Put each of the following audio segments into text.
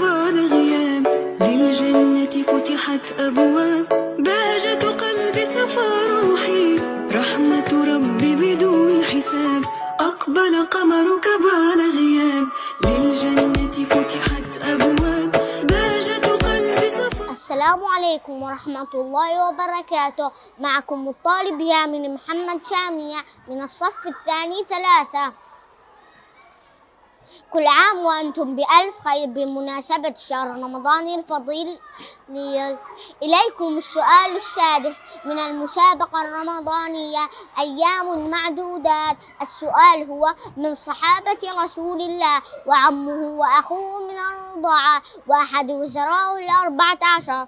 بعد غياب، للجنة فتحت أبواب، بهجة قلبي صفى روحي، رحمة ربي بدون حساب. أقبل قمرك بعد غياب، للجنة فتحت أبواب، بهجة قلبي صفى. السلام عليكم ورحمة الله وبركاته. معكم الطالب يامن محمد شامية من الصف الثاني 3. كل عام وأنتم بألف خير بمناسبة شهر رمضان الفضيل. إليكم السؤال السادس من المسابقة الرمضانية، أيام معدودات. السؤال هو: من صحابة رسول الله وعمه وأخوه من الرضاعة وأحد وزرائه 14،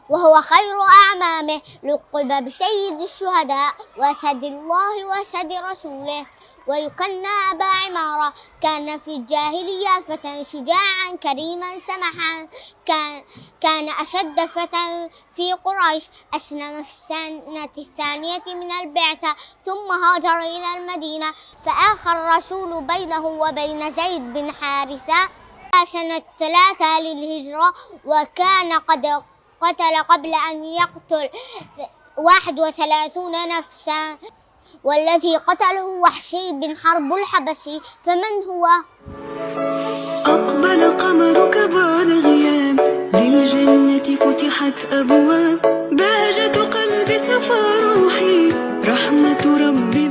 وهو خير أعمامه، لقب بسيد الشهداء وأسد الله وأسد رسوله، ويكنى أبا عمارة. كان في الجاهلية فتى شجاعا كريما سمحا، كان أشد فتى في قريش، أسلم في السنة الثانية من البعثة، ثم هاجر إلى المدينة، فآخى الرسول بينه وبين زيد بن حارثة سنة 3 للهجرة، وكان قد قتل قبل أن يقتل 31 نفسا، والذي قتله وحشي بن حرب الحبشي. فمن هو؟ أقبل قمرك بعد غياب، للجنة فتحت أبواب، بهجة قلبي صفى روحي، رحمة ربي